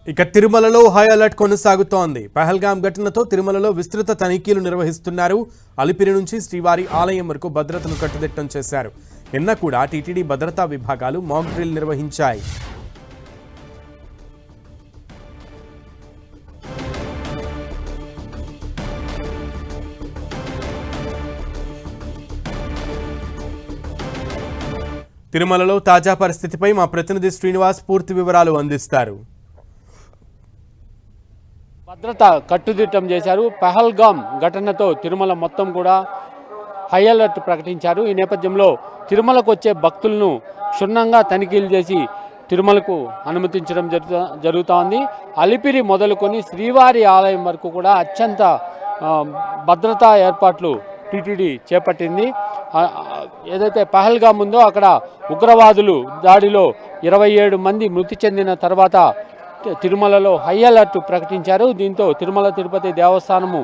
ఇక తిరుమలలో high alert కొనసాగుతోంది. పహల్గాం ఘటనతో తిరుమలలో విస్తృత తనిఖీలు నిర్వహిస్తున్నారు. అలిపిరి నుంచి శ్రీవారి ఆలయం వరకు భద్రతను కట్టుదిట్టం చేశారు. నిన్న కూడా టీటీడీ భద్రతా విభాగాలు మాక్ డ్రిల్ నిర్వహించాయి. తిరుమలలో తాజా పరిస్థితిపై మా ప్రతినిధి శ్రీనివాస్ పూర్తి వివరాలు అందిస్తారు. భద్రత కట్టుదిట్టం చేశారు. పహల్గాం ఘటనతో తిరుమల మొత్తం కూడా హై అలర్ట్ ప్రకటించారు. ఈ నేపథ్యంలో తిరుమలకు వచ్చే భక్తులను క్షుణ్ణంగా తనిఖీలు చేసి తిరుమలకు అనుమతించడం జరుగుతోంది. అలిపిరి మొదలుకొని శ్రీవారి ఆలయం వరకు కూడా అత్యంత భద్రతా ఏర్పాట్లు టీటీడీ చేపట్టింది. ఏదైతే పహల్గాం ఉందో అక్కడ ఉగ్రవాదులు దాడిలో 27 మంది మృతి చెందిన తర్వాత తిరుమలలో హై అలర్ట్ ప్రకటించారు. దీంతో తిరుమల తిరుపతి దేవస్థానము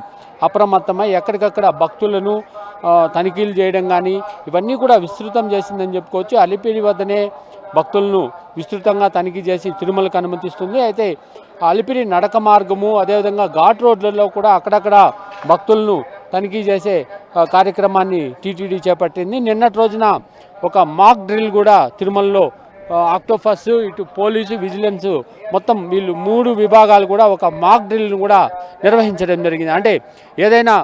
అప్రమత్తమై ఎక్కడికక్కడ భక్తులను తనిఖీలు చేయడం కానీ ఇవన్నీ కూడా విస్తృతం చేసిందని చెప్పుకోవచ్చు. అలిపిరి వద్దనే భక్తులను విస్తృతంగా తనిఖీ చేసి తిరుమలకు అనుమతిస్తుంది. అయితే అలిపిరి నడక మార్గము అదేవిధంగా ఘాట్ రోడ్లలో కూడా అక్కడక్కడ భక్తులను తనిఖీ చేసే కార్యక్రమాన్ని టీటీడీ చేపట్టింది. నిన్నటి రోజున ఒక మాక్ డ్రిల్ కూడా తిరుమలలో ఆక్టోపస్ ఇటు పోలీసు విజిలెన్స్ మొత్తం వీళ్ళు 3 విభాగాలు కూడా ఒక మాక్ డ్రిల్ను కూడా నిర్వహించడం జరిగింది. అంటే ఏదైనా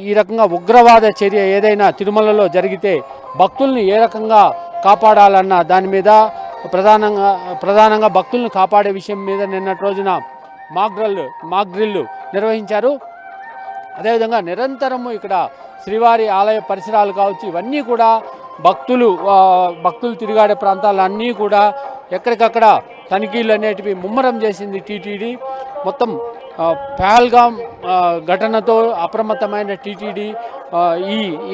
ఈ రకంగా ఉగ్రవాద చర్య ఏదైనా తిరుమలలో జరిగితే భక్తుల్ని ఏ రకంగా కాపాడాలన్న దాని మీద ప్రధానంగా భక్తులను కాపాడే విషయం మీద నిన్నటి రోజున మాక్ డ్రిల్ నిర్వహించారు. అదేవిధంగా నిరంతరము ఇక్కడ శ్రీవారి ఆలయ పరిసరాలు కావచ్చు ఇవన్నీ కూడా భక్తులు తిరిగాడే ప్రాంతాలన్నీ కూడా ఎక్కడికక్కడ తనిఖీలు అనేటివి ముమ్మరం చేసింది టీటీడీ. మొత్తం పహల్గాం ఘటనతో అప్రమత్తమైన టీటీడీ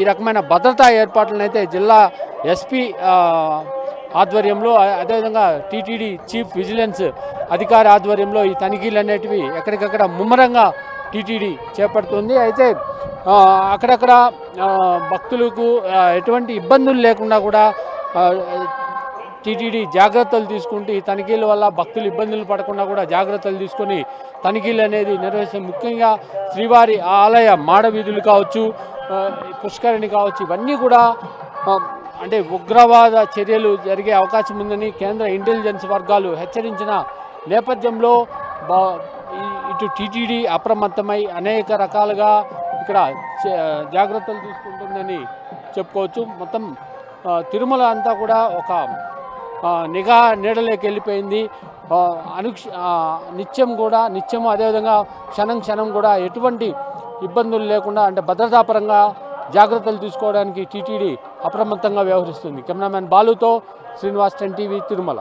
ఈ రకమైన భద్రతా ఏర్పాట్లను అయితే జిల్లా ఎస్పీ ఆధ్వర్యంలో అదేవిధంగా టీటీడీ చీఫ్ విజిలెన్స్ అధికారి ఆధ్వర్యంలో ఈ తనిఖీలు అనేటివి ఎక్కడికక్కడ ముమ్మరంగా టీటీడీ చేపడుతుంది. అయితే అక్కడక్కడ భక్తులకు ఎటువంటి ఇబ్బందులు లేకుండా కూడా టీటీడీ జాగ్రత్తలు తీసుకుంటూ ఈ తనిఖీల వల్ల భక్తులు ఇబ్బందులు పడకుండా కూడా జాగ్రత్తలు తీసుకొని తనిఖీలు అనేది నిర్వహిస్తుంది. ముఖ్యంగా శ్రీవారి ఆలయ మాడ వీధులు కావచ్చు పుష్కరిణి కావచ్చు ఇవన్నీ కూడా అంటే ఉగ్రవాద చర్యలు జరిగే అవకాశం ఉందని కేంద్ర ఇంటెలిజెన్స్ వర్గాలు హెచ్చరించిన నేపథ్యంలో ఇటు టీటీడీ అప్రమత్తమై అనేక రకాలుగా ఇక్కడ జాగ్రత్తలు తీసుకుంటుందని చెప్పుకోవచ్చు. మొత్తం తిరుమల అంతా కూడా ఒక నిఘా నీడలోకి వెళ్ళిపోయింది. నిత్యము అదేవిధంగా క్షణం కూడా ఎటువంటి ఇబ్బందులు లేకుండా అంటే భద్రతాపరంగా జాగ్రత్తలు తీసుకోవడానికి టీటీడీ అప్రమత్తంగా వ్యవహరిస్తుంది. కెమెరామెన్ బాలుతో శ్రీనివాస్ 10 టీవీ తిరుమల.